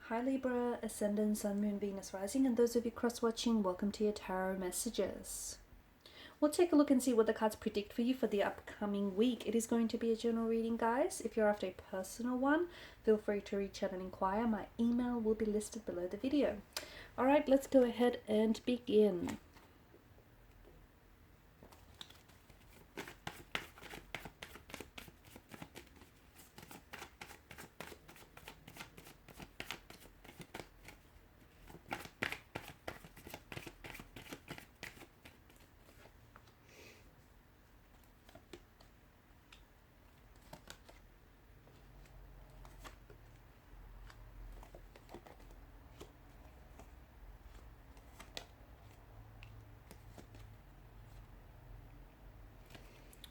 Hi Libra, Ascendant, Sun, Moon, Venus, Rising, and those of you cross-watching, welcome to your tarot messages. We'll take a look and see what the cards predict for you for the upcoming week. It is going to be a general reading, guys. If you're after a personal one, feel free to reach out and inquire. My email will be listed below the video. Alright, let's go ahead and begin.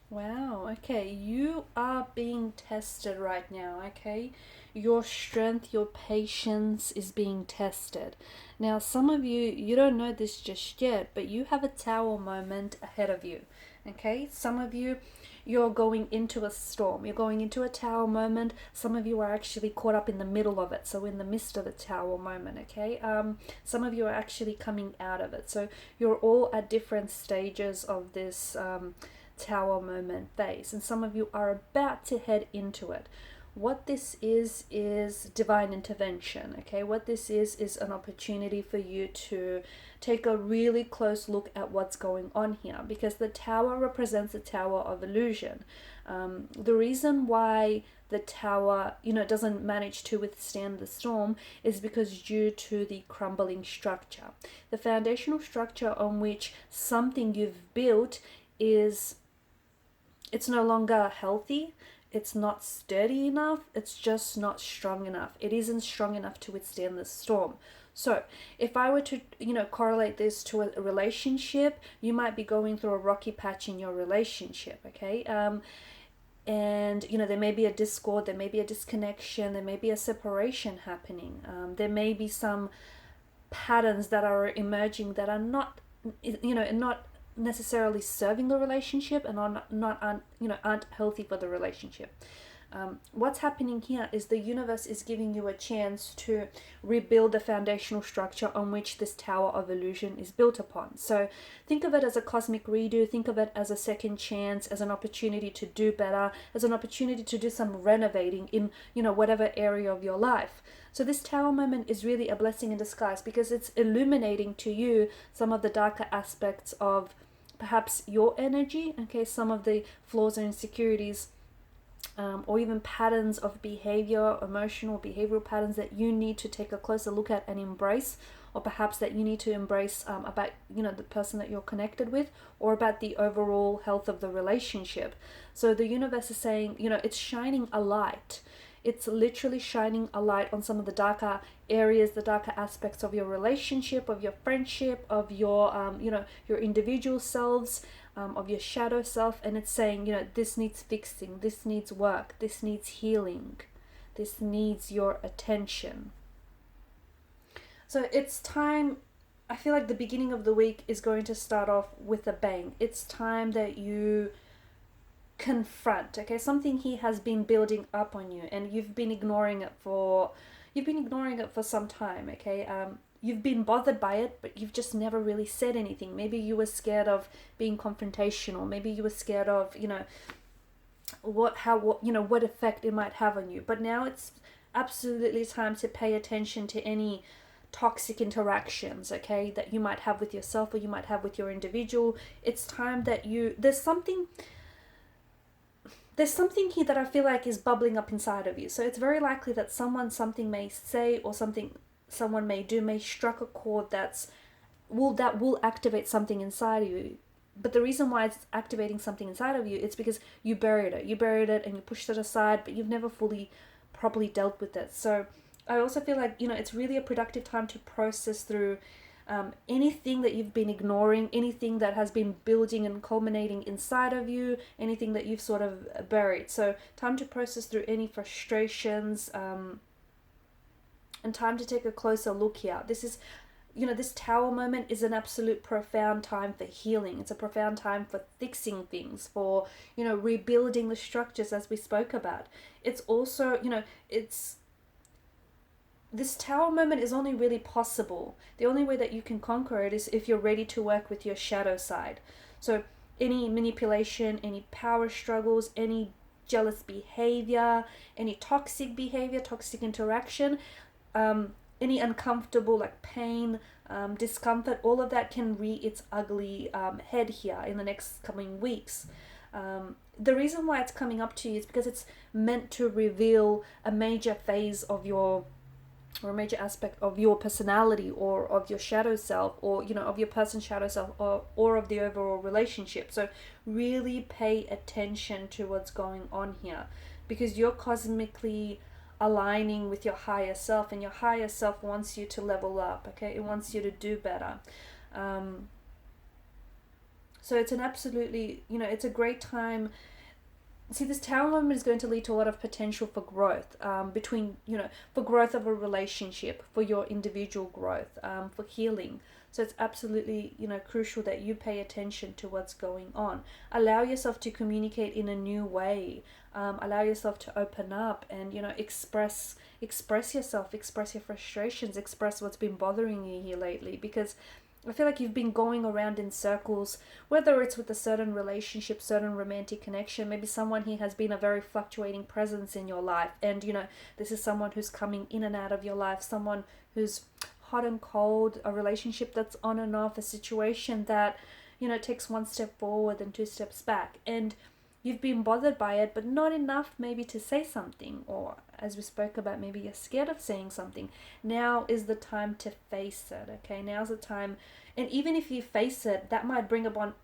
Wow, okay, you are being tested right now, okay? Your strength, your patience is being tested. Now, some of you, you don't know this just yet, but you have a tower moment ahead of you, okay? Some of you, you're going into a storm, you're going into a tower moment. Some of you are actually caught up in the middle of it, so in the midst of a tower moment, okay? Some of you are actually coming out of it, so you're all at different stages of this tower moment phase, and some of you are about to head into it. What this is divine intervention, okay? What this is an opportunity for you to take a really close look at what's going on here, because the tower represents the tower of illusion. The reason why the tower, doesn't manage to withstand the storm is because due to the crumbling structure. The foundational structure on which something you've built it's no longer healthy, it's not sturdy enough, it's just not strong enough. It isn't strong enough to withstand the storm. So if I were to, correlate this to a relationship, you might be going through a rocky patch in your relationship, okay? And, there may be a discord, there may be a disconnection, there may be a separation happening. There may be some patterns that are emerging that are not, not necessarily serving the relationship and aren't healthy for the relationship. What's happening here is the universe is giving you a chance to rebuild the foundational structure on which this tower of illusion is built upon. So think of it as a cosmic redo, think of it as a second chance, as an opportunity to do better, as an opportunity to do some renovating in, whatever area of your life. So this tower moment is really a blessing in disguise, because it's illuminating to you some of the darker aspects of perhaps your energy, okay, some of the flaws and insecurities, or even patterns of behavior, emotional behavioral patterns that you need to take a closer look at and embrace, or perhaps that you need to embrace about the person that you're connected with, or about the overall health of the relationship. So the universe is saying, it's shining a light. It's literally shining a light on some of the darker areas, the darker aspects of your relationship, of your friendship, of your your individual selves, of your shadow self. And it's saying, this needs fixing, this needs work, this needs healing, this needs your attention. So it's time. I feel like the beginning of the week is going to start off with a bang. It's time that you confront, okay? Something here has been building up on you, and you've been ignoring it for some time, okay? You've been bothered by it, but you've just never really said anything. Maybe you were scared of being confrontational. Maybe you were scared of, what effect it might have on you. But now it's absolutely time to pay attention to any toxic interactions, okay, that you might have with yourself, or you might have with your individual. It's time that there's something here that I feel like is bubbling up inside of you. So it's very likely that something may say, or someone may do, may struck a chord that will activate something inside of you. But the reason why it's activating something inside of you, it's because you buried it and you pushed it aside, but you've never fully properly dealt with it. So I also feel like, it's really a productive time to process through anything that you've been ignoring, anything that has been building and culminating inside of you, anything that you've sort of buried. So time to process through any frustrations, and time to take a closer look here. This is, this tower moment is an absolute profound time for healing. It's a profound time for fixing things, for, rebuilding the structures as we spoke about. It's also, this tower moment is only really possible. The only way that you can conquer it is if you're ready to work with your shadow side. So any manipulation, any power struggles, any jealous behavior, any toxic behavior, toxic interaction, any uncomfortable like pain, discomfort, all of that can rear its ugly head here in the next coming weeks. The reason why it's coming up to you is because it's meant to reveal a major phase of your, or a major aspect of your personality, or of your shadow self, or of your person's shadow self, or of the overall relationship. So really pay attention to what's going on here, because you're cosmically aligning with your higher self, and your higher self wants you to level up. Okay, it wants you to do better. So it's an absolutely, it's a great time. See, this tower moment is going to lead to a lot of potential for growth, for growth of a relationship, for your individual growth, for healing. So it's absolutely, crucial that you pay attention to what's going on. Allow yourself to communicate in a new way. Allow yourself to open up and, express yourself, express your frustrations, express what's been bothering you here lately, because I feel like you've been going around in circles, whether it's with a certain relationship, certain romantic connection. Maybe someone here has been a very fluctuating presence in your life, and this is someone who's coming in and out of your life, someone who's hot and cold, a relationship that's on and off, a situation that takes one step forward and two steps back, and you've been bothered by it, but not enough maybe to say something, or as we spoke about, maybe you're scared of saying something. Now is the time to face it. Okay, now's the time. And even if you face it, that might bring about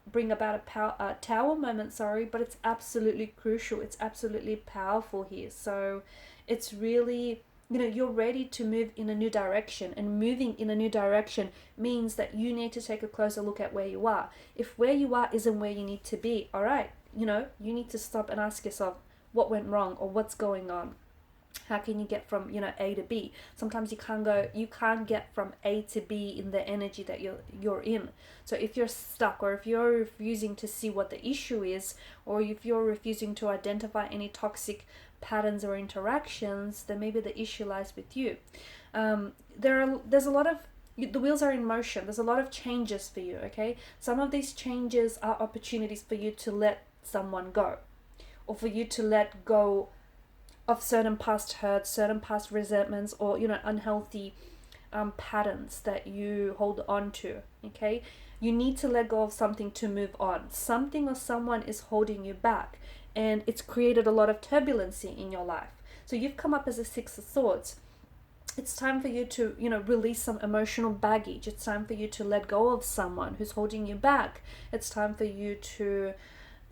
a tower moment, but it's absolutely crucial. It's absolutely powerful here. So it's really, you're ready to move in a new direction, and moving in a new direction means that you need to take a closer look at where you are. If where you are isn't where you need to be, all right, you need to stop and ask yourself what went wrong, or what's going on. How can you get from A to B? Sometimes you can't get from A to B in the energy that you're in. So if you're stuck, or if you're refusing to see what the issue is, or if you're refusing to identify any toxic patterns or interactions, then maybe the issue lies with you. There's a lot of, the wheels are in motion. There's a lot of changes for you. Okay, some of these changes are opportunities for you to let someone go, or for you to let go of certain past hurts, certain past resentments, or unhealthy patterns that you hold on to. Okay, you need to let go of something to move on. Something or someone is holding you back, and it's created a lot of turbulency in your life. So you've come up as a Six of Swords. It's time for you to release some emotional baggage. It's time for you to let go of someone who's holding you back. It's time for you to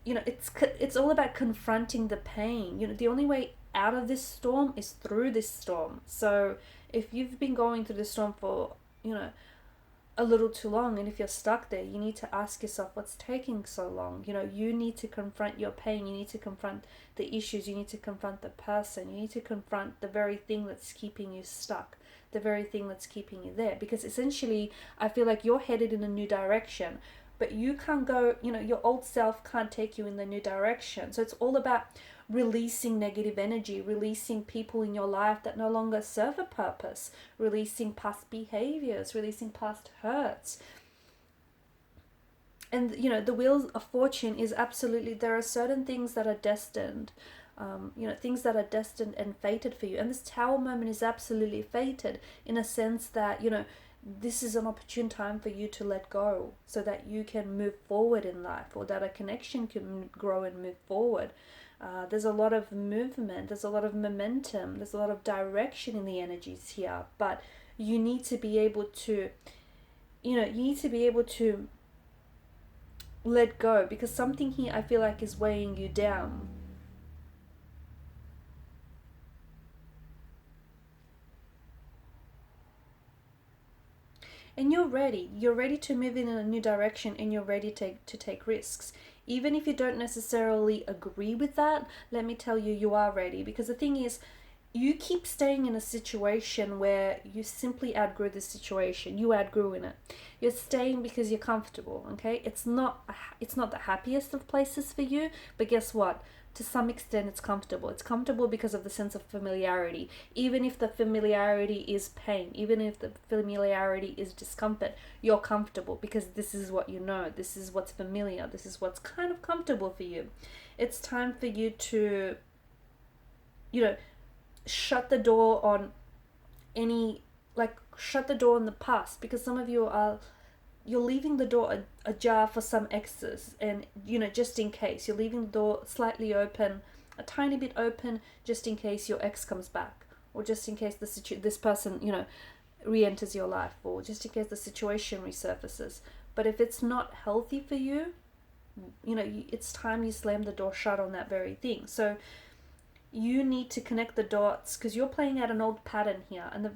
it's all about confronting the pain. The only way out of this storm is through this storm. So if you've been going through this storm for a little too long, and if you're stuck there, you need to ask yourself, what's taking so long? You need to confront your pain. You need to confront the issues. You need to confront the person. You need to confront the very thing that's keeping you stuck, the very thing that's keeping you there. Because essentially, I feel like you're headed in a new direction, but you can't go, your old self can't take you in the new direction. So it's all about releasing negative energy, releasing people in your life that no longer serve a purpose, releasing past behaviors, releasing past hurts. And the wheel of fortune is absolutely, there are certain things that are destined, things that are destined and fated for you. And this tower moment is absolutely fated, in a sense that this is an opportune time for you to let go, so that you can move forward in life, or that a connection can grow and move forward. There's a lot of movement, there's a lot of momentum, there's a lot of direction in the energies here, but you need to be able to, let go, because something here I feel like is weighing you down. And you're ready to move in a new direction, and you're ready to take risks. Even if you don't necessarily agree with that, let me tell you, you are ready. Because the thing is, you keep staying in a situation where you simply outgrew the situation. You outgrew in it. You're staying because you're comfortable, okay? It's not the happiest of places for you, but guess what? to some extent it's comfortable. It's comfortable because of the sense of familiarity. Even if the familiarity is pain, even if the familiarity is discomfort, you're comfortable because this is what you know, this is what's familiar, this is what's kind of comfortable for you. It's time for you to, shut the door on shut the door on the past, because some of you you're leaving the door ajar for some exes, and just in case you're leaving the door slightly open, a tiny bit open, just in case your ex comes back, or just in case this person re-enters your life, or just in case the situation resurfaces. But if it's not healthy for you, it's time you slam the door shut on that very thing. So you need to connect the dots, because you're playing out an old pattern here, and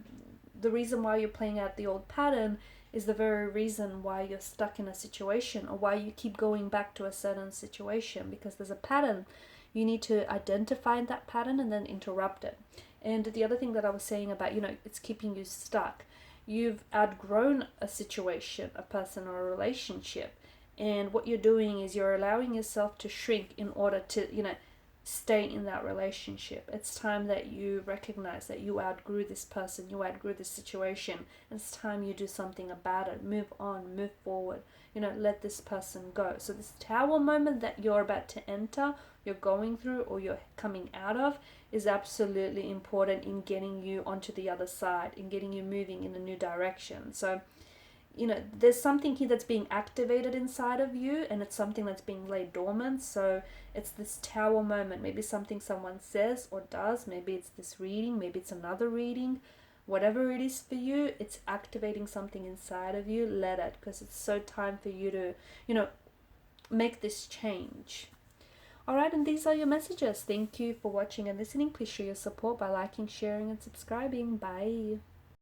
the reason why you're playing out the old pattern is the very reason why you're stuck in a situation, or why you keep going back to a certain situation, because there's a pattern. You need to identify that pattern and then interrupt it. And the other thing that I was saying about, it's keeping you stuck. You've outgrown a situation, a person, or a relationship. And what you're doing is you're allowing yourself to shrink in order to, stay in that relationship. It's time that you recognize that you outgrew this person, you outgrew this situation. It's time you do something about it. Move on, move forward. Let this person go. So this tower moment that you're about to enter, you're going through, or you're coming out of, is absolutely important in getting you onto the other side, in getting you moving in a new direction. So there's something here that's being activated inside of you, and it's something that's being laid dormant. So it's this tower moment. Maybe something someone says or does. Maybe it's this reading. Maybe it's another reading. Whatever it is for you, it's activating something inside of you. Let it, because it's so time for you to, make this change. Alright, and these are your messages. Thank you for watching and listening. Please show your support by liking, sharing, and subscribing. Bye.